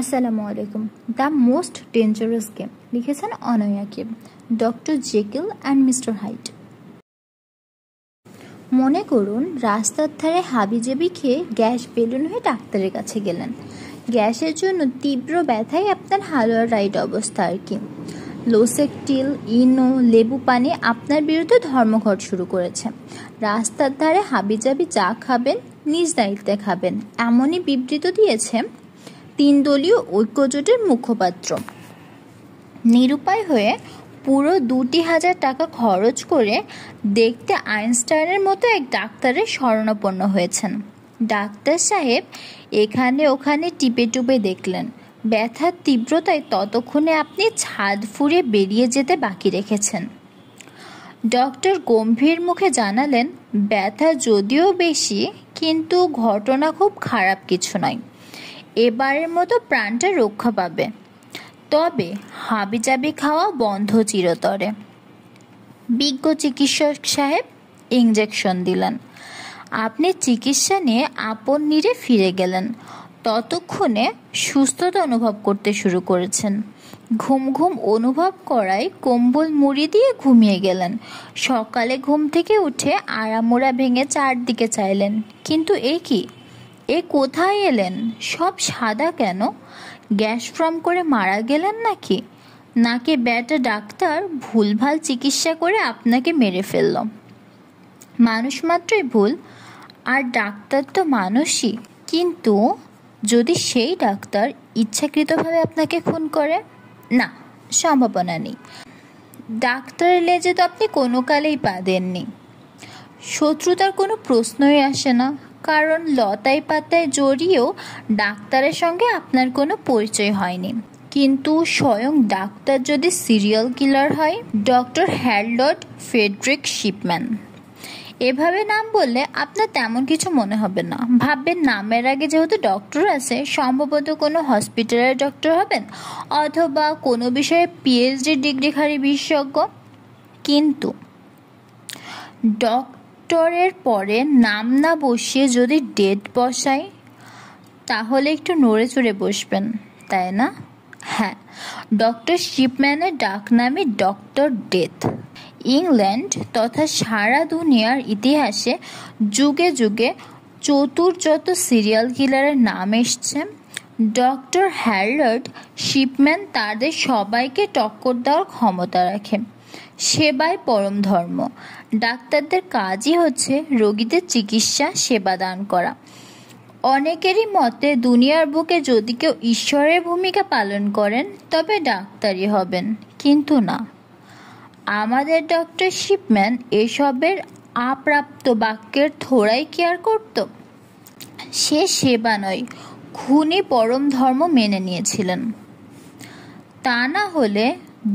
আসসালামু আলাইকুম। The most dangerous game লিখেছেন অনয়া Kim, doctor Jekyll and mister Hyde. মনে করুন রাস্তার ধারে হাবিজাবি খেয়ে গ্যাস বেলুন হয়ে ডাক্তারের কাছে গেলেন। গ্যাসের জন্য তীব্র ব্যথায় আপনার হালুয়া রাইড অবস্থা আর কি। লোসেকটিল, ইনো, লেবু পানি আপনার বিরুদ্ধে ধর্মঘট শুরু করেছে। রাস্তার ধারে হাবিজাবি চা খাবেন, নিজ দায়িত্বে খাবেন, এমনই বিবৃতি দিয়েছে 3 দলীয় ঐক্যজোটের মুখপাত্র। নিরুপায় হয়ে পুরো 2,000 টাকা খরচ করে দেখতে আইনস্টাইনের মতো এক ডাক্তারের শরণাপন্ন হয়েছেন। ডাক্তার সাহেব এখানে ওখানে টিপে টুপে দেখলেন, ব্যথার তীব্রতায় ততক্ষণে আপনি ছাদ ফুঁড়ে বেরিয়ে যেতে বাকি রেখেছেন। ডক্টর গম্ভীর মুখে জানালেন, ব্যথা যদিও বেশি, কিন্তু ঘটনা খুব খারাপ কিছু নয়। এবারের মতো প্রাণটা রক্ষা পাবে, তবে হাবিজাবি খাওয়া বন্ধ চিরতরে। বিজ্ঞ চিকিৎসক সাহেব ইঞ্জেকশন দিলেন। আপনি চিকিৎসা নিয়ে আপন নিরে ফিরে গেলেন। ততক্ষণে সুস্থতা অনুভব করতে শুরু করেছেন। ঘুম ঘুম অনুভব করায় কম্বল মুড়ি দিয়ে ঘুমিয়ে গেলেন। সকালে ঘুম থেকে উঠে আড়ামোড়া ভেঙে চারদিকে চাইলেন, কিন্তু এ কোথায় এলেন? সব সাদা কেন? গ্যাস ফর্ম করে মারা গেলেন নাকি ব্যাটা ডাক্তার ভুলভাল চিকিৎসা করে আপনাকে মেরে ফেলল? মানুষ মাত্রই ভুল, আর ডাক্তার তো মানুষই। কিন্তু যদি সেই ডাক্তার ইচ্ছাকৃতভাবে আপনাকে খুন করে? না, সম্ভাবনা নেই। ডাক্তারের লেজে তো আপনি কোনো কালেই পা দেননি। শত্রুতার কোনো প্রশ্নই আসে না, কারণ লতায় পাতায় জড়িয়েও ডাক্তারের সঙ্গে আপনার কোনো পরিচয় হয়নি। কিন্তু স্বয়ং ডাক্তার যদি সিরিয়াল কিলার হয়, ডক্টর হ্যারল্ড ফ্রেডরিক শিপম্যান, এভাবে নাম বললে আপনার তেমন কিছু মনে হবে না। ভাববেন নামের আগে যেহেতু ডক্টর আছে, সম্ভবত কোনো হসপিটালের ডক্টর হবেন, অথবা কোনো বিষয়ে পিএইচডি ডিগ্রিধারী বিশেষজ্ঞ। কিন্তু ডক্টরের পরে নাম না বসিয়ে যদি ডেট বসাই, তাহলে একটু নড়ে চড়ে বসবেন, তাই না? হ্যাঁ, ডক্টর শিপম্যানের ডাকনামই ডক্টর ডেথ। ইংল্যান্ড তথা সারা দুনিয়ার ইতিহাসে যুগে যুগে যত সিরিয়াল কিলারের নাম এসছে, ডক্টর হ্যারল্ড শিপম্যান তাদের সবাইকে টক্কর দেওয়ার ক্ষমতা রাখে। সেবাই পরম ধর্ম। ডাক্তারদের কাজই হচ্ছে রোগীদের চিকিৎসা সেবা দান করা। অনেকেরই মতে দুনিয়ার বুকে যদি কেউ ঈশ্বরের ভূমিকা পালন করেন, তবে ডাক্তারই হবেন, কিন্তু না। আমাদের ডক্টর শিপম্যান এসবের আপ্রাপ্ত বাক্যের থোড়াই কেয়ার করত। সে সেবা নয়, খুনই পরম ধর্ম মেনে নিয়েছিলেন। তা না হলে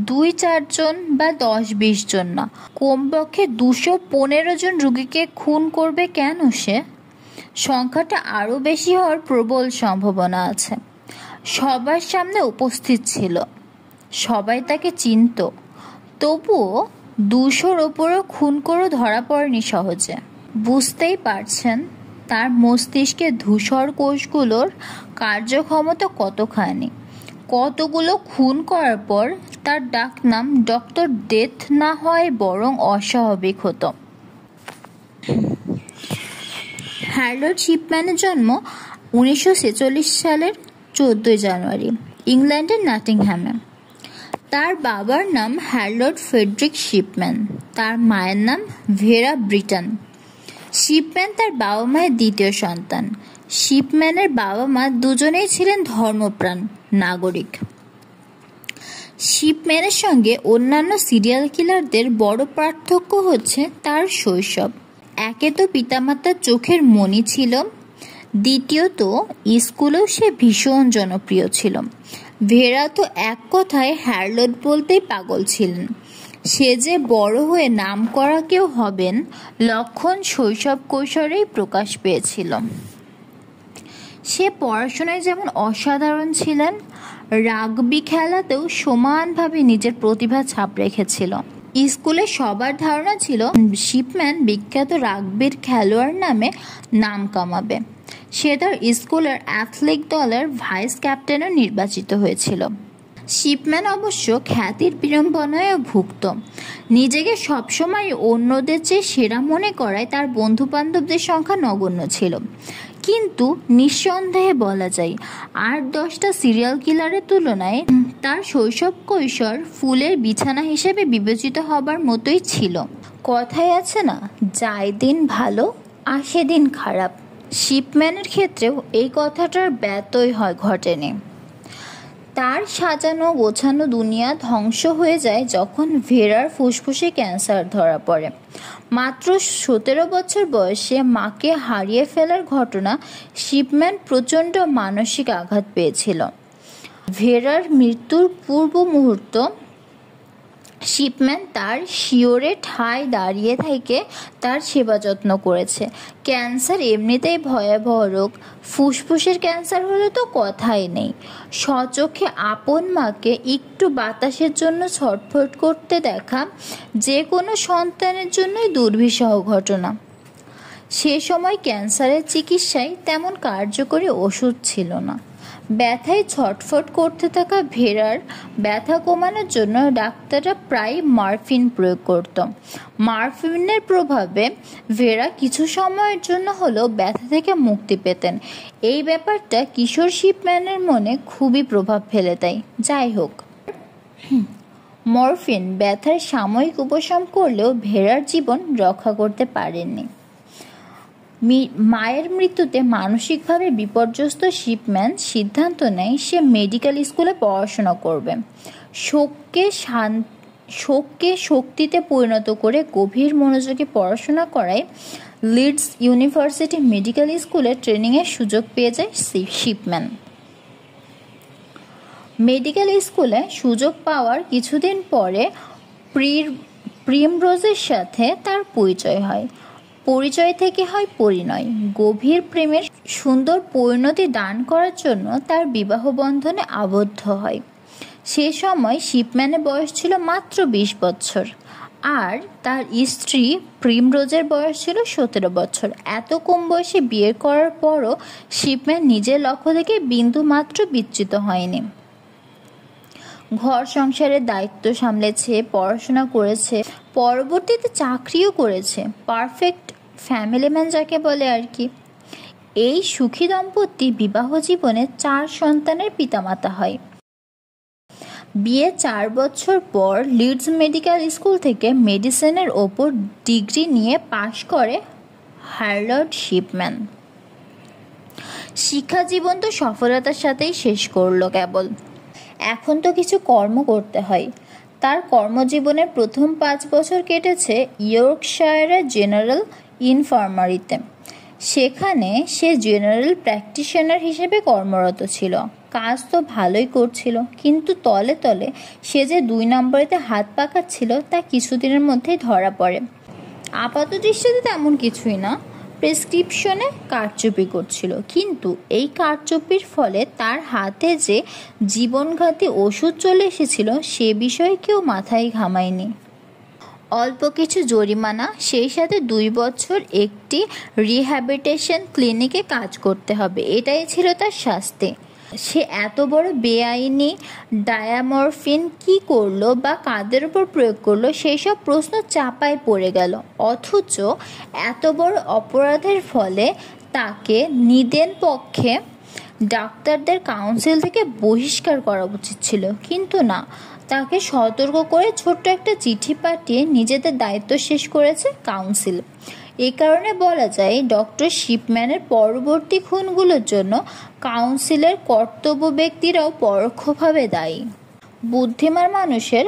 2-4 জন বা 10-20 জন না, কমপক্ষে 215 জন রোগীকে খুন করবে কেন সে? সংখ্যাটা আরও বেশি হওয়ার প্রবল সম্ভাবনা আছে। সবার সামনে উপস্থিত ছিল, সবাই তাকে চিনত, তবুও 200-র ওপরও খুন করে ধরা পড়েনি সহজে। বুঝতেই পারছেন তার মস্তিষ্কে ধূসর কোষগুলোর কার্যক্ষমতা কতখানি। কতগুলো খুন করার পর তার ডাকনাম ডক্টর ডেথ না হয় বরং অস্বাভাবিক হতো। হ্যারল্ড শিপম্যানের জন্ম 1946 সালের 14 জানুয়ারি ইংল্যান্ডের নটিংহ্যামে। তার বাবার নাম হ্যারল্ড ফ্রেডরিক শিপম্যান, তার মায়ের নাম ভেরা ব্রিটন। শিপম্যান তার বাবা মায়ের দ্বিতীয় সন্তান। শিপম্যানের বাবা মা দুজনেই ছিলেন ধর্মপ্রাণ নাগরিক। শিপম্যানের সঙ্গে অন্যান্য সিরিয়াল কিলারদের বড় পার্থক্য হচ্ছে তার শৈশব। একে তো পিতামাতার চোখের মণি ছিল, দ্বিতীয়ত স্কুলেও সে ভীষণ জনপ্রিয় ছিল। ভেরা তো এক কথায় হ্যারল্ড বলতেই পাগল ছিলেন। সে যে বড় হয়ে নাম করা কেউ হবেন, লক্ষণ শৈশব কৈশোরেই প্রকাশ পেয়েছিল। সে পড়াশোনায় যেমন অসাধারণ ছিলেন, রাগবি খেলাতেও সমানভাবে নিজের প্রতিভা ছাপ রেখেছিল। স্কুলে সবার ধারণা ছিল শিপম্যান বিখ্যাত রাগবির খেলোয়াড় নামে নাম কামাবে। সে তার স্কুলের অ্যাথলেটিক দলের ভাইস ক্যাপ্টেনও নির্বাচিত হয়েছিল। শিপম্যান অবশ্য খ্যাতির বিড়ম্বনায়ও ভুগত। নিজেকে সবসময় অন্যদের চেয়ে সেরা মনে করায় তার বন্ধু বান্ধবদের সংখ্যা নগণ্য ছিল। কিন্তু নিঃসন্দেহে বলা যায় ৮-১০টা সিরিয়াল কিলারের তুলনায় তার শৈশব কৈশোর ফুলের বিছানা হিসেবে বিবেচিত হবার মতোই ছিল। কথায় আছে না, যায় দিন ভালো আসে দিন খারাপ। শিপম্যানের ক্ষেত্রেও এই কথাটার ব্যত্যয় ঘটেনি। তার সাজানো গোছানো দুনিয়া ধ্বংস হয়ে যায় যখন ভেরার ফুসফুসে ক্যান্সার ধরা পড়ে। মাত্র ১৭ বছর বয়সে মাকে হারিয়ে ফেলার ঘটনা শিপম্যান প্রচণ্ড মানসিক আঘাত পেয়েছিল। ভেরার মৃত্যুর পূর্ব মুহূর্ত শিপম্যান তার শিয়রে ঠায় দাঁড়িয়ে থেকে তার সেবা যত্ন করেছে। ক্যান্সার এমনিতেই ভয়াবহ রোগ, ফুসফুসের ক্যান্সার হলে তো কথাই নেই। স্বচক্ষে আপন মাকে একটু বাতাসের জন্য ছটফট করতে দেখা যে কোনো সন্তানের জন্যই দুর্বিষহ ঘটনা। সে সময় ক্যান্সারের চিকিৎসায় তেমন কার্যকরী ওষুধ ছিল না। ব্যথায় ছটফট করতে থাকা ভেরার ব্যথা কমানোর জন্য ডাক্তাররা প্রায় মরফিন প্রয়োগ করত। মরফিনের প্রভাবে ভেরা কিছু সময়ের জন্য হলেও ব্যথা থেকে মুক্তি পেতেন। এই ব্যাপারটা কিশোর শিপম্যানের মনে খুবই প্রভাব ফেলে দেয়। যাই হোক, মরফিন ব্যথার সাময়িক উপশম করলেও ভেরার জীবন রক্ষা করতে পারেননি। মায়ের মৃত্যুতে মানসিকভাবে বিপর্যস্ত শিপম্যান সিদ্ধান্ত নেয় সে মেডিকেল স্কুলে পড়াশোনা করবে। শোককে শক্তিতে পরিণত করে গভীর মনোযোগে পড়াশোনা করায় লিডস ইউনিভার্সিটি মেডিকেল স্কুলে ট্রেনিংয়ের সুযোগ পেয়ে যায় শিপম্যান। মেডিকেল স্কুলে সুযোগ পাওয়ার কিছুদিন পরে প্রিমরোজের সাথে তার পরিচয় হয়। পরিচয় থেকে হয় পরিণয়। গভীর প্রেমের সুন্দর পরিণতি দান করার জন্য তার বিবাহ বন্ধনে আবদ্ধ হয়। সে সময় শিপম্যানের বয়স ছিল মাত্র ২০ বছর, আর তার স্ত্রী প্রিমরোজের বয়স ছিল ১৭ বছর। এত কম বয়সে বিয়ে করার পরও শিপম্যান নিজের লক্ষ্য থেকে বিন্দু মাত্র বিচ্যুত হয়নি। ঘর সংসারের দায়িত্ব সামলেছে, পড়াশোনা করেছে, পরবর্তীতে চাকরিও করেছে। পারফেক্ট ফ্যামিলি ম্যান যাকে বলে আর কি। এই সুখী দম্পতি বিবাহ জীবনে ৪ সন্তানের পিতামাতা হয়। বিয়ে ৪ বছর পর লিডস মেডিকেল স্কুল থেকে মেডিসিনের ওপর ডিগ্রি নিয়ে পাশ করে হ্যারল্ড শিপম্যান। শিক্ষা জীবন তো সফলতার সাথেই শেষ করলো কেবল। এখন তো কিছু কর্ম করতে হয়। তার কর্মজীবনের প্রথম ৫ বছর কেটেছে ইয়র্কশায়ারের জেনারেল ইনফার্মারিতে। সেখানে সে জেনারেল প্র্যাকটিশনার হিসেবে কর্মরত ছিল। কাজ তো ভালোই করছিল, কিন্তু তলে তলে সে যে ২ নম্বরেতে হাত পাকাচ্ছিল তা কিছুদিনের মধ্যেই ধরা পড়ে। আপাত দৃষ্টিতে তেমন কিছুই না, প্রেসক্রিপশনে কারচুপি করছিল, কিন্তু এই কারচুপির ফলে তার হাতে যে জীবনঘাতী ওষুধ চলে এসেছিল সে বিষয়ে কেউ মাথায় ঘামায়নি। অল্প কিছু জরিমানা, সেই সাথে ২ বছর একটি রিহ্যাবিলিটেশন ক্লিনিকে কাজ করতে হবে, এটাই ছিল তার শাস্তি। সে এত বড় বেআইনি ডায়ামরফিন কি করলো বা কাদের উপর প্রয়োগ করলো সেই সব প্রশ্ন চাপায় পড়ে গেল। অথচ এত বড় অপরাধের ফলে তাকে নিদেন পক্ষে ডাক্তারদের কাউন্সিল থেকে বহিষ্কার করা উচিত ছিল, কিন্তু না, তাকে সতর্ক করে ছোট্ট একটা চিঠি পাঠিয়ে নিজেদের দায়িত্ব শেষ করেছে কাউন্সিল। এ কারণে বলা যায় ডক্টর শিপম্যানের পরবর্তী খুনগুলোর জন্য কাউন্সিলের কর্তব্য ব্যক্তিরাও পরোক্ষভাবে দায়ী। বুদ্ধিমান মানুষের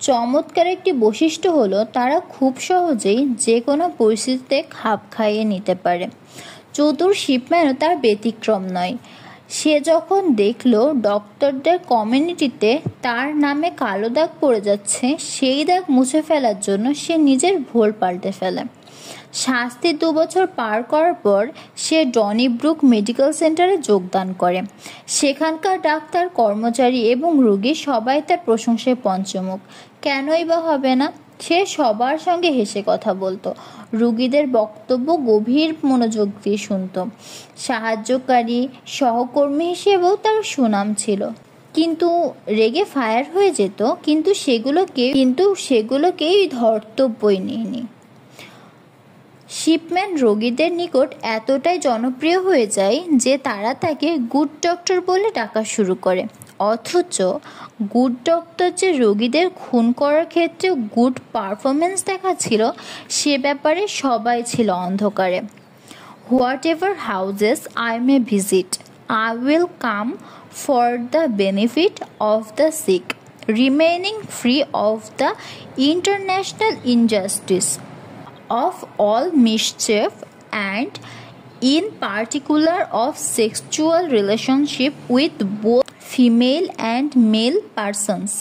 চমৎকার একটি বৈশিষ্ট্য হলো তারা খুব সহজেই যে কোনো পরিস্থিতিতে খাপ খাইয়ে নিতে পারে। চতুর শিপম্যানও তার ব্যতিক্রম নয়। সে যখন দেখল ডক্টরদের কমিউনিটিতে তার নামে কালো দাগ পড়ে যাচ্ছে, সেই দাগ মুছে ফেলার জন্য সে নিজের ভুল পাল্টে ফেলে। শাস্তির ২ বছর পার করার পর সে ডনিব্রুক মেডিকেল সেন্টারে যোগদান করে। সেখানকার ডাক্তার, কর্মচারী এবং রোগী সবাই তার প্রশংসায় পঞ্চমুখ। কেনই বা হবে না? সে সবার সঙ্গে হেসে কথা বলতো। রোগীদের বক্তব্য গভীর মনোযোগ দিয়ে শুনত। সাহায্যকারী সহকর্মী হিসেবেও তার সুনাম ছিল। কিন্তু রেগে ফায়ার হয়ে যেত, কিন্তু সেগুলোকেই ধর্তব্যই নেয়নি। শিপম্যান রোগীদের নিকট এতটাই জনপ্রিয় হয়ে যায় যে তারা তাকে গুড ডক্টর বলে ডাকা শুরু করে। অথচ গুড ডক্টর যে রোগীদের খুন করার ক্ষেত্রে গুড পারফরমেন্স দেখাচ্ছিল সে ব্যাপারে সবাই ছিল অন্ধকারে। Whatever houses I may visit, I will come for the benefit of the sick, remaining free of the international injustice of all mischief, and in particular of sexual relationship with both female and male persons,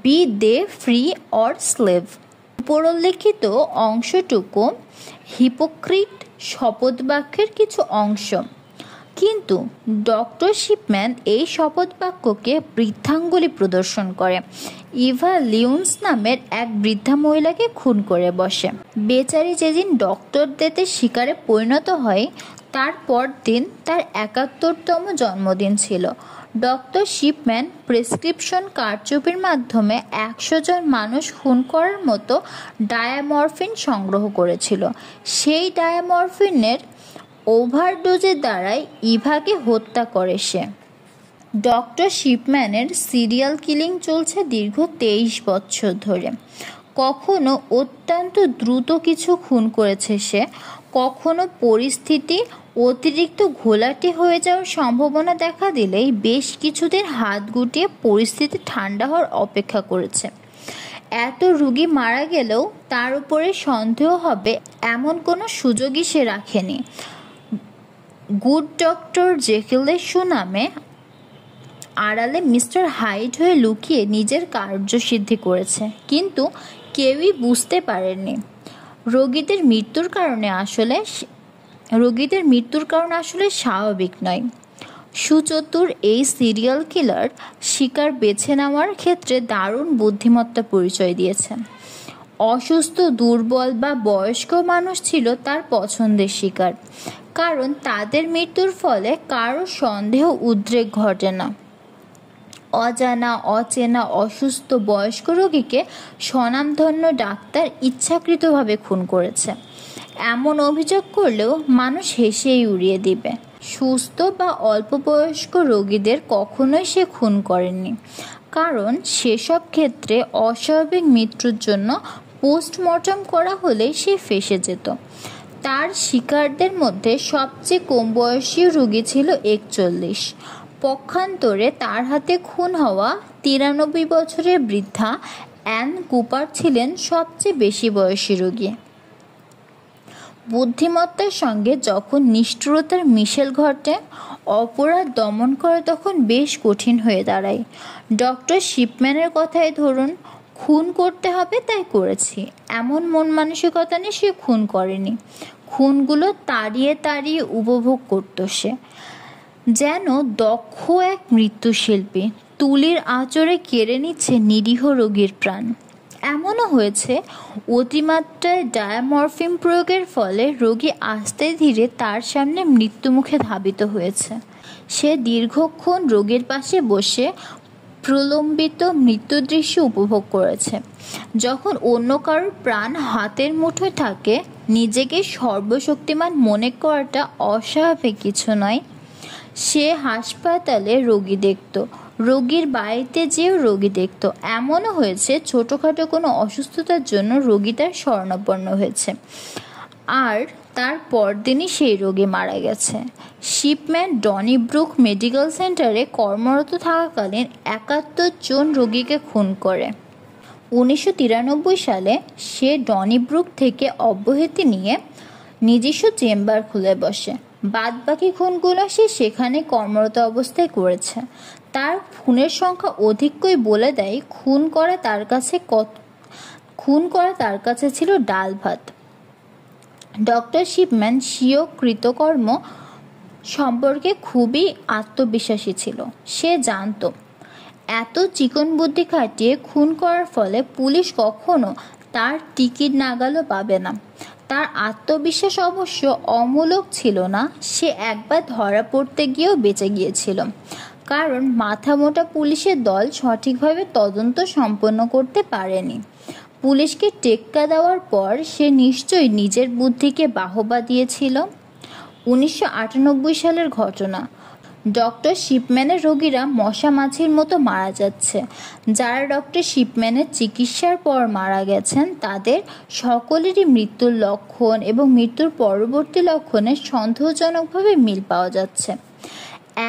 be they free or slave। উপরোল্লিখিত অংশটুকু hypocrite শপথবাক্যের কিছু অংশ, কিন্তু doctor Shipman এই শপথবাক্যকে বৃদ্ধাঙ্গুলি প্রদর্শন করে। ইভা লিউন্স নামের এক বৃদ্ধা মহিলাকে খুন করে বসে। বেচারি যেদিন ডক্টর ডেথে শিকারে পরিণত হয় তার পরদিন তার ৭১তম জন্মদিন ছিল। ডক্টর শিপম্যান প্রেসক্রিপশন কারচুপির মাধ্যমে ১০০ জন মানুষ খুন করার মতো ডায়ামরফিন সংগ্রহ করেছিল। সেই ডায়ামরফিনের ওভারডোজের দ্বারাই ইভাকে হত্যা করে সে। ডক্টর শিপম্যানের সিরিয়াল কিলিং চলছে দীর্ঘ ২৩ বছর ধরে। কখনো অত্যন্ত দ্রুত কিছু খুন করেছে সে, কখনো পরিস্থিতি অতিরিক্ত ঘোলাটে হয়ে যাওয়ার সম্ভাবনা দেখা দিলেই বেশ কিছুদিন হাত গুটিয়ে পরিস্থিতি ঠান্ডা হওয়ার অপেক্ষা করেছে। এত রোগী মারা গেলেও তার উপরে সন্দেহ হবে এমন কোনো সুযোগই সে রাখেনি। গুড ডক্টর জেকিলের সুনামে আড়ালে মিস্টার হাইড হয়ে লুকিয়ে নিজের কার্যসিদ্ধি করেছে, কিন্তু কেউই বুঝতে পারেনি রোগীদের মৃত্যুর কারণ আসলে স্বাভাবিক নয়। সুচতুর এই সিরিয়াল কিলার শিকার বেছে নেওয়ার ক্ষেত্রে দারুণ বুদ্ধিমত্তা পরিচয় দিয়েছে। অসুস্থ, দুর্বল বা বয়স্ক মানুষ ছিল তার পছন্দের শিকার, কারণ তাদের মৃত্যুর ফলে কারো সন্দেহ উদ্রেক ঘটে না। অজানা, অচেনা, অসুস্থ বয়স্ক রোগীকে স্বনামধন্য ডাক্তার ইচ্ছাকৃতভাবে খুন করেছে এমন অভিযোগ করলেও মানুষ হেসেই উড়িয়ে দিবে। সুস্থ বা অল্প বয়স্ক রোগীদের কখনোই সে খুন করেনি, কারণ সেসব ক্ষেত্রে অস্বাভাবিক মৃত্যুর জন্য পোস্টমর্টম করা হলে সে ফেঁসে যেত। তার শিকারদের মধ্যে সবচেয়ে কম বয়সী রোগী ছিল ৪১। পক্ষান্তরে তার হাতে খুন হওয়া ৯৩ বছরের বৃদ্ধা অ্যান কুপার ছিলেন সবচেয়ে বেশি বয়সী রোগী। বুদ্ধিমত্তার সঙ্গে যখন নিষ্ঠুরতার মিশেল ঘটে, অপরাধ দমন করা তখন বেশ কঠিন হয়ে দাঁড়ায়। ডক্টর শিপম্যানের কথাই ধরুন, খুন করতে হবে তাই করেছি এমন মন মানসিকতা নিয়ে সে খুন করেনি। খুনগুলো তাড়িয়ে তাড়িয়ে উপভোগ করত সে, যেন দক্ষ এক মৃত্যুশিল্পী তুলির আঁচড়ে কেড়ে নিচ্ছে নিরীহ রোগীর প্রাণ। এমনও হয়েছে অতিমাত্রায় ডায়ামরফিন প্রয়োগের ফলে রোগী আস্তে ধীরে তার সামনে মৃত্যুমুখে ধাবিত হয়েছে। সে দীর্ঘক্ষণ রোগীর পাশে বসে প্রলম্বিত মৃত্যুদৃশ্য উপভোগ করেছে। যখন অন্য কারোর প্রাণ হাতের মুঠোয় থাকে, নিজেকে সর্বশক্তিমান মনে করাটা অস্বাভাবিক কিছু নয়। সে হাসপাতালে রোগী দেখত, রোগীর বাড়িতে যেও রোগী দেখত। এমনও হয়েছে ছোটোখাটো কোনো অসুস্থতার জন্য রোগী তার শরণাপন্ন হয়েছে, আর তার পরদিনই সেই রোগী মারা গেছে। শিপম্যান ডনিব্রুক মেডিকেল সেন্টারে কর্মরত থাকাকালীন ৭১ জন রোগীকে খুন করে। ১৯৯৩ সালে সে ডনিব্রুক থেকে অব্যাহতি নিয়ে নিজস্ব চেম্বার খুলে বসে। বাদবাকি খুনগুলো সে সেখানে কর্মরত অবস্থায় করেছে। তার খুনের সংখ্যা অধিকই বলে দেয় খুন করা তার কাছে ছিল ডাল ভাত। ডক্টর শিপম্যান স্বীয় কৃতকর্ম সম্পর্কে খুবই আত্মবিশ্বাসী ছিল। সে জানত এত চিকন বুদ্ধি খাটিয়ে খুন করার ফলে পুলিশ কখনো তার টিকিট নাগালও পাবে না। তার আত্মবিশ্বাস অবশ্য অমূলক ছিল না। সে একবার ধরা পড়তে গিয়েও বেঁচে গিয়েছিল, কারণ মাথামোটা পুলিশের দল সঠিকভাবে তদন্ত সম্পন্ন করতে পারেনি। পুলিশকে টেক্কা দেওয়ার পর সে নিশ্চয়ই নিজের বুদ্ধিকে বাহবা দিয়েছিল। 1998 সালের ঘটনা। ডক্টর শিপম্যানের রোগীরা মশা মাছির মতো মারা যাচ্ছে। যারা ডক্টর শিপম্যানের চিকিৎসার পর মারা গেছেন তাদের সকলেরই মৃত্যুর লক্ষণ এবং মৃত্যুর পরবর্তী লক্ষণের সন্দেহজনকভাবে মিল পাওয়া যাচ্ছে।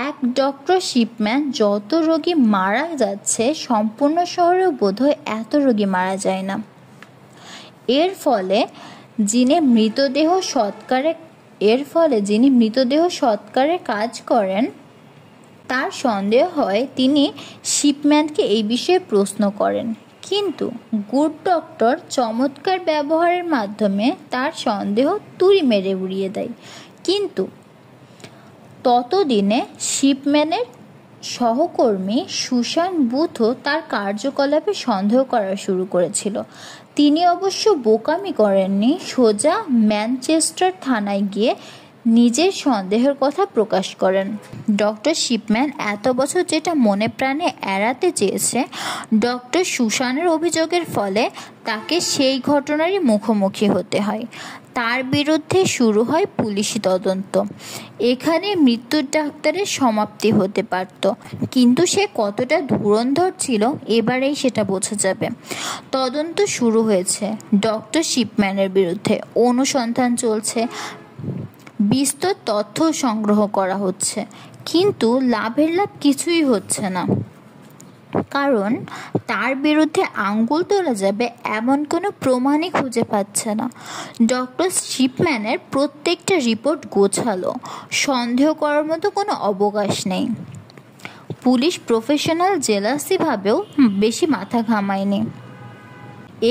এক ডক্টর শিপম্যান যত রোগী মারা যাচ্ছে, সম্পূর্ণ শহরেও বোধহয় এত রোগী মারা যায় না। এর ফলে যিনি মৃতদেহ সৎকারের কাজ করেন তার সন্দেহ হয় তিনি শিপম্যানকে এই বিষয়ে প্রশ্ন করেন, কিন্তু গুড ডক্টর চমৎকার ব্যবহারের মাধ্যমে তার সন্দেহ তুড়ি মেরে উড়িয়ে দেয়। কিন্তু ততদিনে শিপম্যানের সহকর্মী সুসান বুথও তার কার্যকলাপে সন্দেহ করা শুরু করেছিল। তিনি অবশ্য বোকামি করেননি, সোজা ম্যানচেস্টার থানায় গিয়ে নিজের সন্দেহের কথা প্রকাশ করেন। ডক্টর শিপম্যান এত বছর যেটা মনে প্রাণে এড়াতে চেয়েছে, ডক্টর সুসানের অভিযোগের ফলে তাকে সেই ঘটনারই মুখোমুখি হতে হয়। তার বিরুদ্ধে শুরু হয় পুলিশি তদন্ত। এখানে মৃত্যুর ডাক্তারের সমাপ্তি হতে পারত, কিন্তু সে কতটা ধুরন্ধর ছিল এবারেই সেটা বোঝা যাবে। তদন্ত শুরু হয়েছে ডক্টর শিপম্যানের বিরুদ্ধে, অনুসন্ধান চলছে, বিস্তর তথ্য সংগ্রহ করা হচ্ছে, কিন্তু লাভের লাভ কিছুই হচ্ছে না, কারণ তার বিরুদ্ধে আঙ্গুল তোলা যাবে এমন কোনো প্রমাণই খুঁজে পাচ্ছে না। ডক্টর শিপম্যানের প্রত্যেকটা রিপোর্ট গোছালো, সন্দেহ করার মতো কোনো অবকাশ নেই। পুলিশ প্রফেশনাল জেলাসিভাবেও বেশি মাথা ঘামায়নি।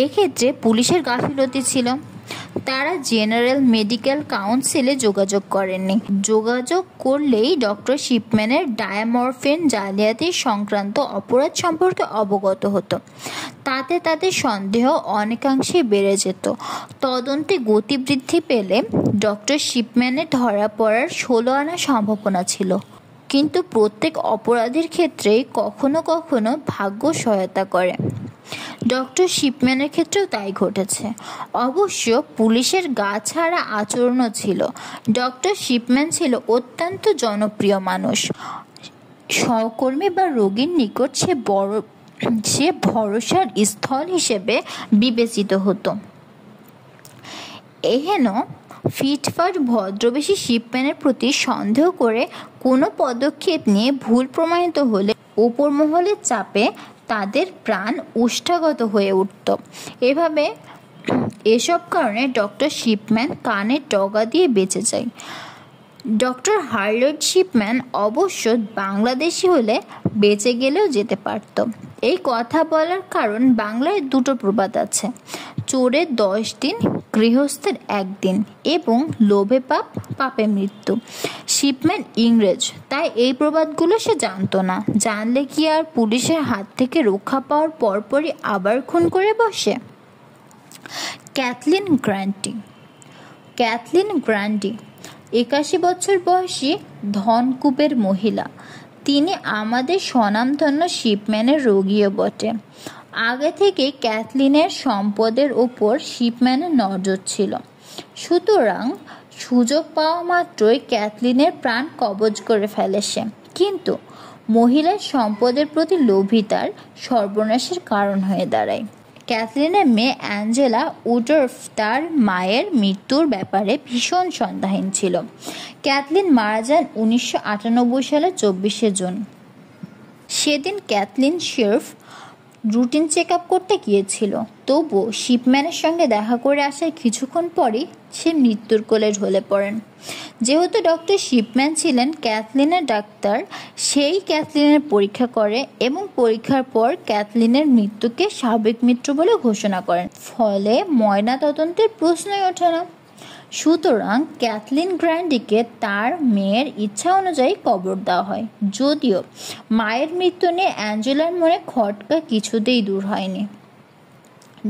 এক্ষেত্রে পুলিশের গাফিলতি ছিল। তারা জেনারেল মেডিকেল কাউন্সিলে যোগাযোগ করেননি। যোগাযোগ করলেই ডক্টর শিপম্যানের ডায়ামরফিন জালিয়াতি সংক্রান্ত অপরাধ সম্পর্কে অবগত হতো। তাতে তাদের সন্দেহ অনেকাংশে বেড়ে যেত। তদন্তে গতি বৃদ্ধি পেলে ডক্টর শিপম্যানের ধরা পড়ার 16 আনা সম্ভাবনা ছিল, কিন্তু প্রত্যেক অপরাধীর ক্ষেত্রেই কখনো কখনো ভাগ্য সহায়তা করে। ডক্টর শিপম্যানের ক্ষেত্রেও তাই ঘটেছে। অবশ্য পুলিশের গা ছাড়া আচরণও ছিল। ডক্টর শিপম্যান ছিল অত্যন্ত জনপ্রিয় মানুষ। সহকর্মী বা রোগীর নিকট সে ভরসার স্থল হিসেবে বিবেচিত হতো। এহেন ফিটফাট ভদ্রবেশী শিপম্যানের প্রতি সন্দেহ করে কোনো পদক্ষেপ নিয়ে ভুল প্রমাণিত হলে উপর মহলের চাপে তাদের প্রাণ ওষ্ঠাগত হয়ে উঠত। এসব কারণে ডক্টর শিপম্যান কানের ডগা দিয়ে বেঁচে যায়। ডক্টর হার্লড শিপম্যান অবশ্য বাংলাদেশি হলে বেঁচে গেলেও যেতে পারত। এই কথা বলার কারণ বাংলায় দুটো প্রবাদ আছে, চোরের 10 দিন, গৃহস্থের 1 দিন এবং লোভে পাপ, পাপে মৃত্যু। শিপম্যান ইংরেজ, তাই এই প্রবাদগুলো সে জানতো না। জানলে কি আর পুলিশের হাত থেকে রক্ষা পাওয়ার পরপরই আবার খুন করে বসে? ক্যাথলিন গ্র্যান্ডি 81 বছর বয়সী ধনকুবের মহিলা। তিনি আমাদের স্বনামধন্য শিপম্যানের রোগীও বটে। আগে থেকে ক্যাথলিনের সম্পদের ওপর শিপম্যানের নজর ছিল, সুতরাং সুযোগ পাওয়া মাত্রই ক্যাথলিনের প্রাণ কবজ করে ফেলে সে। কিন্তু মহিলার সম্পদের প্রতি লোভই তার সর্বনাশের কারণ হয়ে দাঁড়ায়। ক্যাথলিনের মেয়ে অ্যাঞ্জেলা উডর্ফ তার মায়ের মৃত্যুর ব্যাপারে ভীষণ সন্দেহহীন ছিল। ক্যাথলিন মারা যান 1998 সালের 24শে জুন। সেদিন ক্যাথলিন সির্ফ রুটিন চেক আপ করতে গিয়েছিল, তবুও শিপম্যানের সঙ্গে দেখা করে আসার কিছুক্ষণ পরই সে মৃত্যুর কোলে ঢলে পড়েন। যেহেতু ডক্টর শিপম্যান ছিলেন ক্যাথলিনের ডাক্তার, সেই ক্যাথলিনের পরীক্ষা করে এবং পরীক্ষার পর ক্যাথলিনের মৃত্যুকে স্বাভাবিক মৃত্যু বলে ঘোষণা করেন। ফলে ময়না তদন্তের প্রশ্নই ওঠে না। সুতরাং ক্যাথলিন গ্র্যান্ডিকে তার মেয়ের ইচ্ছা অনুযায়ী কবর দেওয়া হয়। যদিও মায়ের মৃত্যু নিয়ে অ্যাঞ্জেলার মনে খটকা কিছুতেই দূর হয়নি।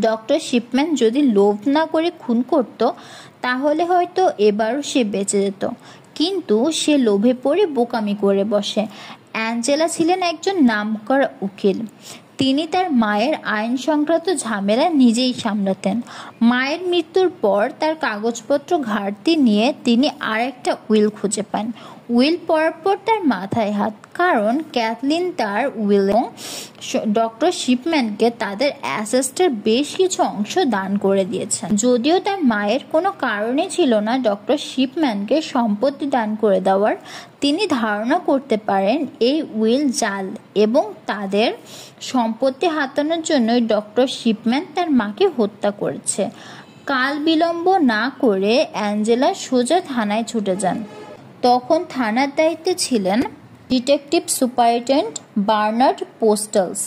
ডক্টর শিপম্যান যদি লোভ না করে খুন করত তাহলে হয়তো এবারও সে বেঁচে যেত, কিন্তু সে লোভে পড়ে বোকামি করে বসে। অ্যাঞ্জেলা ছিলেন একজন নামকরা উকিল। তিনি তার মায়ের আইন সংক্রান্ত ঝামেলা নিজেই সামলাতেন। মায়ের মৃত্যুর পর তার কাগজপত্র ঘাটতি নিয়ে তিনি আরেকটা উইল খুঁজে পান। উইল পড়ার পর তার মাথায় হাত, কারণ ক্যাথলিন তার উইলে ডক্টর শিপম্যানকে তাদের অ্যাসেটের বেশ কিছু অংশ দান করে দিয়েছেন। যদিও তার মায়ের কোনো কারণই ছিল না ডক্টর শিপম্যানকে সম্পত্তি দান করে দেওয়ার, তিনি ধারণা করতে পারেন এই উইল জাল এবং তাদের সম্পত্তি হাতানোর জন্যই ডক্টর শিপম্যান তার মাকে হত্যা করেছে। কাল বিলম্ব না করে অ্যাঞ্জেলা সোজা থানায় ছুটে যান। তখন থানার দায়িত্বে ছিলেন ডিটেকটিভ সুপারিনটেন্ডেন্ট বার্নার্ড পোস্টালস।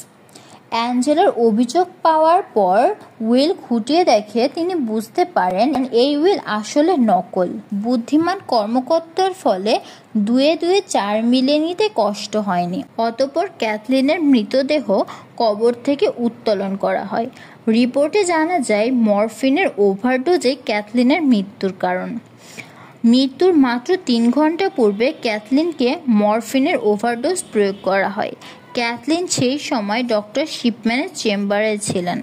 অ্যাঞ্জেলার অভিযোগ পাওয়ার পর উইল খুঁটিয়ে দেখে তিনি বুঝতে পারেন এই উইল আসলে নকল। বুদ্ধিমান কর্মকর্তার ফলে 2-2 4 মিলিয়ে নিতে কষ্ট হয়নি। অতঃপর ক্যাথলিনের মৃতদেহ কবর থেকে উত্তোলন করা হয়। রিপোর্টে জানা যায় মরফিনের ওভারডোজে ক্যাথলিনের মৃত্যুর কারণ। মৃত্যুর মাত্র 3 ঘন্টা পূর্বে ক্যাথলিনকে মরফিনের ওভারডোজ প্রয়োগ করা হয়। ক্যাথলিন সেই সময় ডক্টর শিপম্যানের চেম্বারে ছিলেন।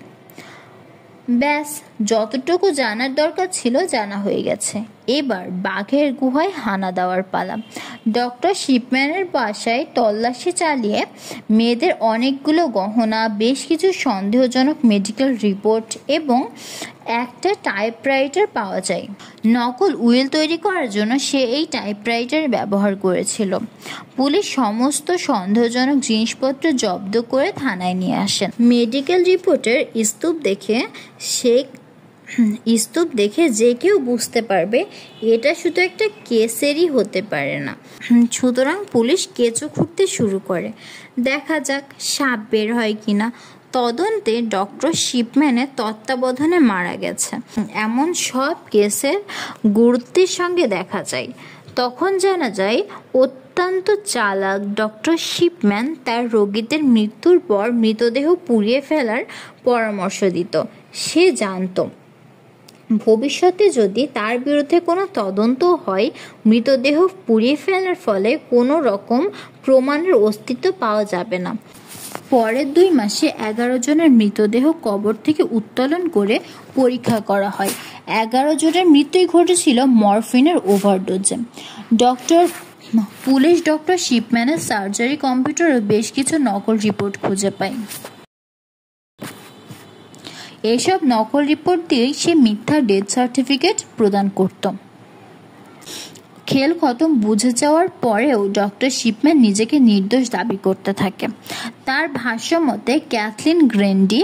ব্যাস, যতটুকু জানার দরকার ছিল জানা হয়ে গেছে। এবার বাঘের গুহায় হানা দেওয়ার পালা। ডক্টর শিপম্যানের বাসায় তল্লাশি চালিয়ে মেয়েদের অনেকগুলো গহনা, বেশ কিছু সন্দেহজনক মেডিকেল রিপোর্ট এবং একটা টাইপরাইটার পাওয়া যায়। নকল উইল তৈরি করার জন্য সে এই টাইপরাইটার ব্যবহার করেছিল। পুলিশ সমস্ত সন্দেহজনক জিনিসপত্র জব্দ করে থানায় নিয়ে আসেন। মেডিকেল রিপোর্টের স্তূপ দেখে যে কেউ বুঝতে পারবে এটা শুধু একটা কেসেরই হতে পারে না। সুতরাং পুলিশ কেঁচো খুঁড়তে শুরু করে। দেখা যাক সাপ বের হয় কিনা। তদন্তে ডক্টর শিপম্যানের তত্ত্বাবধানে মারা গেছে এমন সব কেসের গুরুত্বের সঙ্গে দেখা যায়। তখন জানা যায় অত্যন্ত চালাক ডক্টর শিপম্যান তার রোগীদের মৃত্যুর পর মৃতদেহ পুড়িয়ে ফেলার পরামর্শ দিত। সে জানত ভবিষ্যতে যদি তার বিরুদ্ধে কোনো তদন্ত হয়, মৃতদেহ পুড়িয়ে ফেলার ফলে কোনো রকম প্রমাণের অস্তিত্ব পাওয়া যাবে না। পরের 2 মাসে 11 জনের মৃতদেহ কবর থেকে উত্তোলন করে পরীক্ষা করা হয়। 11 জনের মৃত্যুই ঘটেছিল মরফিনের ওভারডোজে। পুলিশ ডক্টর শিপম্যানের সার্জারি কম্পিউটারে বেশ কিছু নকল রিপোর্ট খুঁজে পায়। এসব নকল রিপোর্ট দিয়েই সে মিথ্যা ডেথ সার্টিফিকেট প্রদান করত। খেল খতম বুঝে যাওয়ার পরেও ডক্টর শিপম্যান নিজেকে নির্দোষ দাবি করতে থাকে। তার ভাষ্য মতে ক্যাথলিন গ্রেন্ডি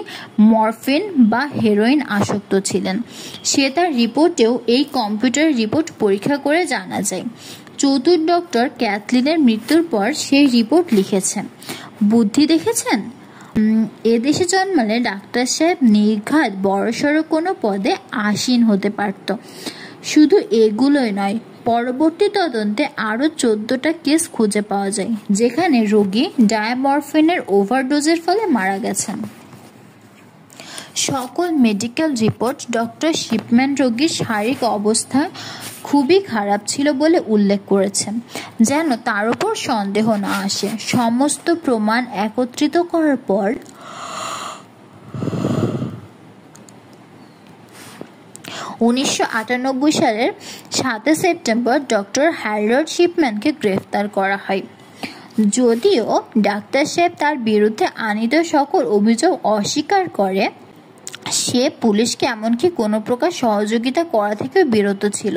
মরফিন বা হেরোইন আসক্ত ছিলেন। সে তার রিপোর্টেও এই কম্পিউটার রিপোর্ট পরীক্ষা করে জানা যায়। চতুর্থ ডক্টর ক্যাথলিনের মৃত্যুর পর সেই রিপোর্ট লিখেছেন। বুদ্ধি দেখেছেন? এদেশে জন্মালে ডাক্তার সাহেব নির্ঘাত বড়সড় কোনো পদে আসীন হতে পারত। শুধু এগুলোই নয়, পরবর্তী তদন্তে আরও 14টা কেস খুঁজে পাওয়া যায় যেখানে রোগী ডায়ামরফিনের ওভারডোজের ফলে মারা গেছেন। সকল মেডিকেল রিপোর্ট ডক্টর শিপম্যান রোগীর শারীরিক অবস্থা খুবই খারাপ ছিল বলে উল্লেখ করেছেন, যেন তার উপর সন্দেহ না আসে। সমস্ত প্রমাণ একত্রিত করার পর 1998 সালের 7 সেপ্টেম্বর ডক্টর হ্যারল্ড শিপম্যানকে গ্রেফতার করা হয়। যদিও ডাক্তার সাহেব তার বিরুদ্ধে আনীত সকল অভিযোগ অস্বীকার করে, সে পুলিশকে এমনকি কোনো প্রকার সহযোগিতা করা থেকে বিরত ছিল।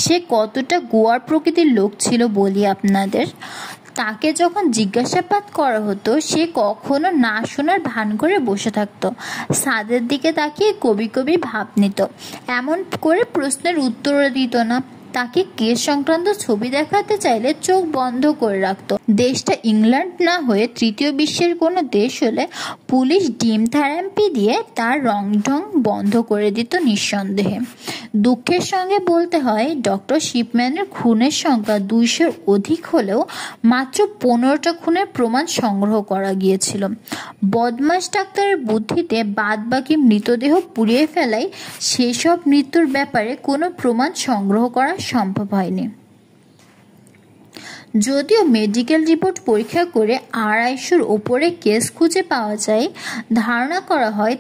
সে কতটা গোয়ার প্রকৃতির লোক ছিল বলি আপনাদের। তাকে যখন জিজ্ঞাসাবাদ করা হতো সে কখনো না শোনার ভান করে বসে থাকতো, ছাদের দিকে তাকিয়ে কবি কবি ভাব নিত, এমন করে প্রশ্নের উত্তর দিত না। তাকে কেস সংক্রান্ত ছবি দেখাতে চাইলে চোখ বন্ধ করে রাখতো, দেশটা ইংল্যান্ড না হয়ে তৃতীয় বিশ্বের কোনো দেশ হলে পুলিশ ডিম থেরাপি দিয়ে তার রংঢং বন্ধ করে দিত নিঃসন্দেহে। দুঃখের সঙ্গে বলতে হয়, ডক্টর শিপম্যানের খুনের সংখ্যা 200-র অধিক হলেও মাত্র 15টা খুনের প্রমাণ সংগ্রহ করা গিয়েছিল। বদমাশ ডাক্তারের বুদ্ধিতে বাদবাকি মৃতদেহ পুড়িয়ে ফেলায় সেসব মৃত্যুর ব্যাপারে কোনো প্রমাণ সংগ্রহ করা সম্ভব হয়নি। যদিও মেডিকেল রিপোর্ট পরীক্ষা করে 250-র ওপরে কেস খুঁজে পাওয়া যায়, ধারণা করা হয়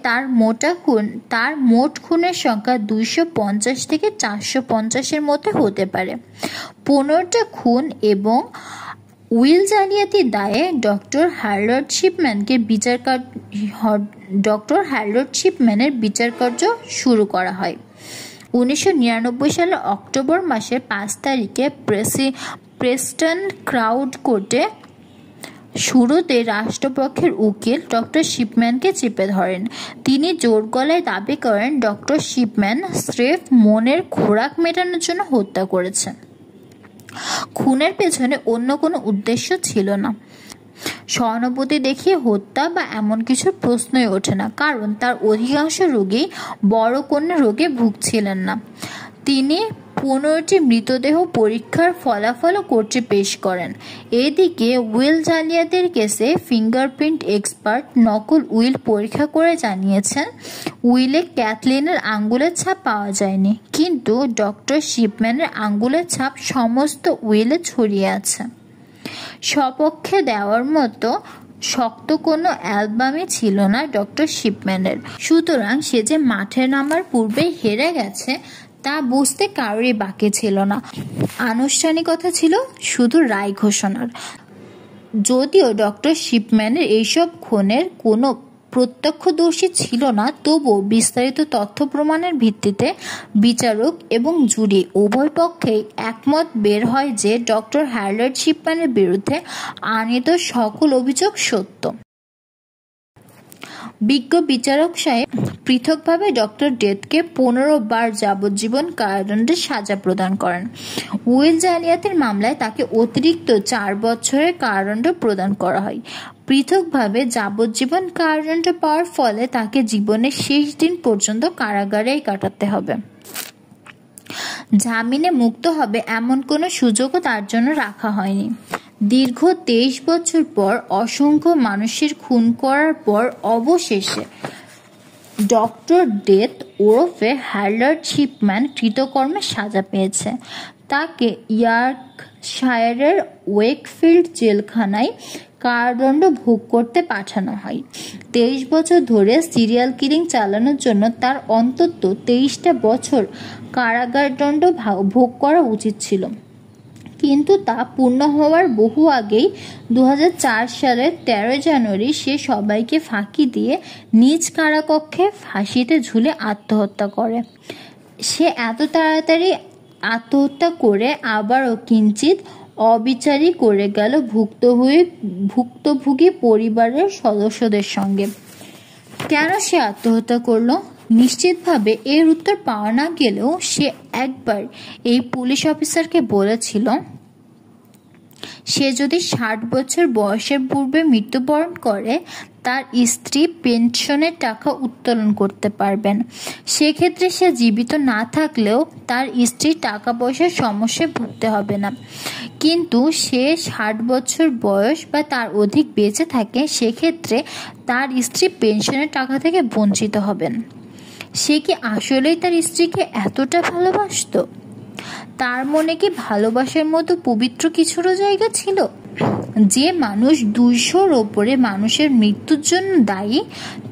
তার মোট খুনের সংখ্যা 250 থেকে 450-এর মধ্যে হতে পারে। 15টা খুন এবং উইল জালিয়াতির দায়ে ডক্টর হ্যারল্ড শিপম্যানের বিচারকার্য শুরু করা হয়। 1999 সালের অক্টোবর মাসের 5 তারিখে প্রেস্টন ক্রাউন কোর্টে শুরুতে রাষ্ট্রপক্ষের উকিল ডক্টর শিপম্যানকে চেপে ধরেন। তিনি জোর গলায় দাবি করেন ডক্টর শিপম্যান স্রেফ মনের খোরাক মেটানোর জন্য হত্যা করেছেন। খুনের পেছনে অন্য কোনো উদ্দেশ্য ছিল না। সহানুভূতি দেখিয়ে হত্যা বা এমন কিছুর প্রশ্নই ওঠে না, কারণ তার অধিকাংশ রোগী বড় কোনো রোগে ভুগছিলেন না। তিনি 15টি মৃতদেহ পরীক্ষার ফলাফলও কোর্টে পেশ করেন। এদিকে উইল জালিয়াতির কেসে ফিঙ্গারপ্রিন্ট এক্সপার্ট নকল উইল পরীক্ষা করে জানিয়েছেন উইলে ক্যাথলিনের আঙ্গুলের ছাপ পাওয়া যায়নি, কিন্তু ডক্টর শিপম্যানের আঙ্গুলের ছাপ সমস্ত উইলে ছড়িয়ে আছে। স্বপক্ষে দেওয়ার মতো শক্ত কোনো অ্যালবামই ছিল না ডক্টর শিপম্যানের। সুতরাং সে যে মাঠে নামার পূর্বেই হেরে গেছে তা বুঝতে কারোরই বাকি ছিল না। আনুষ্ঠানিকতা ছিল শুধু রায় ঘোষণার। যদিও ডক্টর শিপম্যানের এইসব খুনের কোনো প্রত্যক্ষদর্শী ছিল না, তবুও বিস্তারিত তথ্য প্রমাণের ভিত্তিতে বিচারক এবং জুরি উভয় পক্ষেই একমত বের হয় যে ডক্টর হ্যারল্ড শিপম্যানের বিরুদ্ধে আনীত সকল অভিযোগ সত্য। বিজ্ঞ বিচারক সাহেব পৃথকভাবে ডক্টর ডেথকে 15 বার যাবজ্জীবন কারাদণ্ডের সাজা প্রদান করেন। উইল জালিয়াতির মামলায় তাকে অতিরিক্ত 4 বছরের কারাদণ্ড প্রদান করা হয়। পৃথকভাবে যাবজ্জীবন কারাদণ্ড পাওয়ার ফলে তাকে জীবনের শেষ দিন পর্যন্ত কারাগারেই কাটাতে হবে। জামিনে মুক্ত হবে এমন কোনো সুযোগও তার জন্য রাখা হয়নি। দীর্ঘ 23 বছর পর অসংখ্য মানুষের খুন করার পর অবশেষে ডক্টর ডেথ ওরফে হ্যারল্ড শিপম্যান কৃতকর্মে সাজা পেয়েছে। তাকে ইয়র্কশায়ারের ওয়েকফিল্ড জেলখানায় কারাদণ্ড ভোগ করতে পাঠানো হয়। 23 বছর ধরে সিরিয়াল কিলিং চালানোর জন্য তার অন্তত 23টা বছর কারাগার দণ্ড ভোগ করা উচিত ছিল, কিন্তু তা পূর্ণ হওয়ার বহু আগেই 2004 সালের 13 জানুয়ারি সে সবাইকে ফাঁকি দিয়ে নিজ কারাকক্ষে ফাঁসিতে ঝুলে আত্মহত্যা করে। সে এত তাড়াতাড়ি আত্মহত্যা করে আবারও কিঞ্চিত অবিচারী করে গেল ভুক্তভোগী পরিবারের সদস্যদের সঙ্গে। কেন সে আত্মহত্যা করলো? নিশ্চিতভাবে এর উত্তর পাওয়া না গেলেও সে একবার এই পুলিশ অফিসারকে বলেছিল সে যদি 60 বছর বয়সের পূর্বে মৃত্যুবরণ করে তার স্ত্রী পেনশনের টাকা উত্তোলন করতে পারবেন। সেক্ষেত্রে সে জীবিত না থাকলেও তার স্ত্রী টাকা পয়সার সমস্যায় ভুগতে হবে না। কিন্তু সে 60 বছর বয়স বা তার অধিক বেঁচে থাকে, সেক্ষেত্রে তার স্ত্রী পেনশনের টাকা থেকে বঞ্চিত হবেন। সে কি আসলেই তার স্ত্রীকে এতটা ভালোবাসতো? তার মনে কি ভালোবাসার মতো পবিত্র কিছুরও জায়গা ছিল? যে মানুষ 200-র ওপরে মানুষের মৃত্যুর জন্য দায়ী,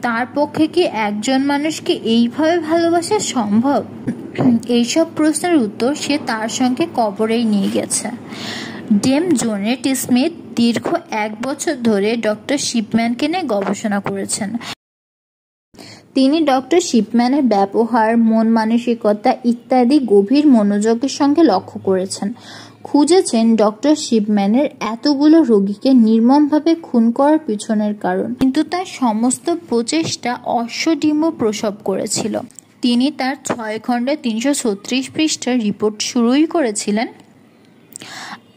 তার পক্ষে কি একজন মানুষকে এইভাবে ভালোবাসা সম্ভব? এইসব প্রশ্নের উত্তর সে তার সঙ্গে কবরেই নিয়ে গেছে। ডেম জোনেট স্মিথ দীর্ঘ 1 বছর ধরে ডক্টর শিপম্যানকে নিয়ে গবেষণা করেছেন। তিনি ডক্টর শিপম্যানের ব্যবহার, মন মানসিকতা ইত্যাদি গভীর মনোযোগের সঙ্গে লক্ষ্য করেছেন। খুঁজেছেন ডক্টর শিপম্যানের এতগুলো রোগীকে নির্মমভাবে খুন করার পিছনের কারণ, কিন্তু তার সমস্ত প্রচেষ্টা অশ্বডিম্ব প্রসব করেছিল। তিনি তার 6 খণ্ডে 336 পৃষ্ঠার রিপোর্ট শুরুই করেছিলেন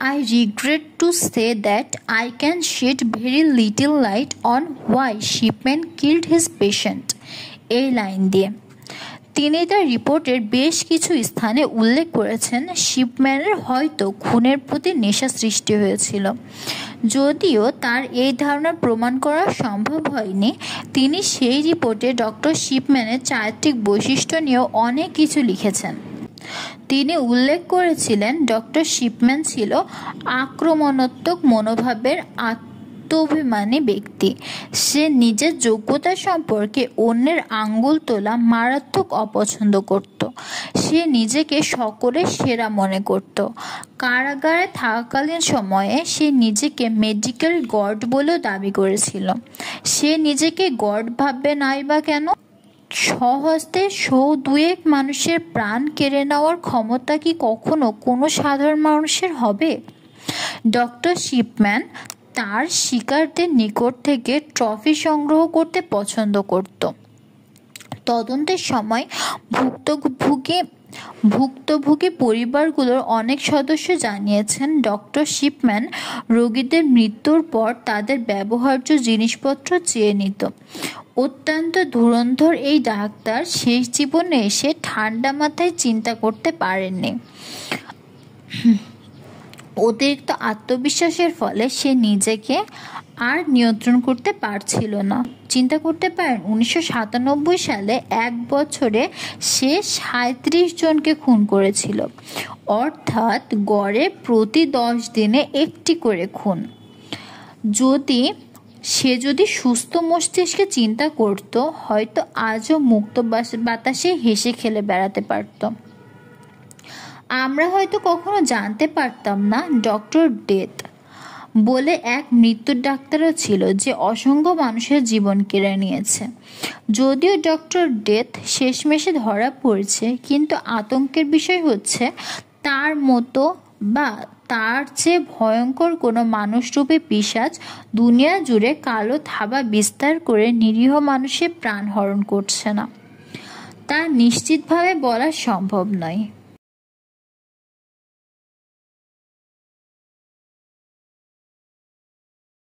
I regret to say that I can shed very little light on why Shipman killed his patient. এই লাইন দিয়ে তিনি তার রিপোর্টের বেশ কিছু স্থানে উল্লেখ করেছেন শিপম্যানের হয়তো খুনের প্রতি নেশা সৃষ্টি হয়েছিল। যদিও তার এই ধারণা প্রমাণ করা সম্ভব হয়নি, তিনি সেই রিপোর্টে ডক্টর শিপম্যানের চারিত্রিক বৈশিষ্ট্য নিয়েও অনেক কিছু লিখেছেন। তিনি উল্লেখ করেছিলেন ডক্টর শিপম্যান ছিল আক্রমণাত্মক মনোভাবের আত্মঅভিমানী ব্যক্তি। সে নিজের যোগ্যতা সম্পর্কে অন্যের আঙ্গুল তোলা মারাত্মক অপছন্দ করত। সে নিজেকে সকলের সেরা মনে করত। কারাগারে থাকাকালীন সময়ে সে নিজেকে মেডিকেল গড বলেও দাবি করেছিল। সে নিজেকে গড ভাববে নাই বা কেন? স্বহস্তে দুয়েক মানুষের প্রাণ কেড়ে নেওয়ার ক্ষমতা কি কখনো কোনো সাধারণ মানুষের হবে? ডক্টর শিপম্যান তার শিকারদের নিকট থেকে ট্রফি সংগ্রহ করতে পছন্দ করত। তদন্তের সময় ভুক্তভোগী পরিবারগুলোর অনেক সদস্য জানিয়েছেন ডক্টর শিপম্যান রোগীদের মৃত্যুর পর তাদের ব্যবহার্য জিনিসপত্র চেয়ে নিত। অত্যন্ত ধুরন্ধর এই ডাক্তার শেষ জীবনে এসে ঠান্ডা মাথায় চিন্তা করতে পারেননি। অতিরিক্ত আত্মবিশ্বাসের ফলে সে নিজেকে আর নিয়ন্ত্রণ করতে পারছিল না। চিন্তা করতে পারেন 1997 সালে এক বছরে সে 37 জনকে খুন করেছিল, অর্থাৎ গড়ে প্রতি 10 দিনে একটি করে খুন। সে যদি সুস্থ মস্তিষ্কে চিন্তা করত, হয়তো আজও মুক্ত বাতাসে হেসে খেলে বেড়াতে পারত। আমরা হয়তো কখনো জানতে পারতাম না ডক্টর ডেথ বলে এক মৃত্যুর ডাক্তারও ছিল যে অসংখ্য মানুষের জীবন কেড়ে নিয়েছে। যদিও ডক্টর ডেথ শেষমেশে ধরা পড়েছে, কিন্তু আতঙ্কের বিষয় হচ্ছে তার মতো বা তার চেয়ে ভয়ঙ্কর কোনো মানুষরূপী পিশাচ দুনিয়া জুড়ে কালো থাবা বিস্তার করে নিরীহ মানুষের প্রাণ হরণ করছে না, তা নিশ্চিতভাবে বলা সম্ভব নয়।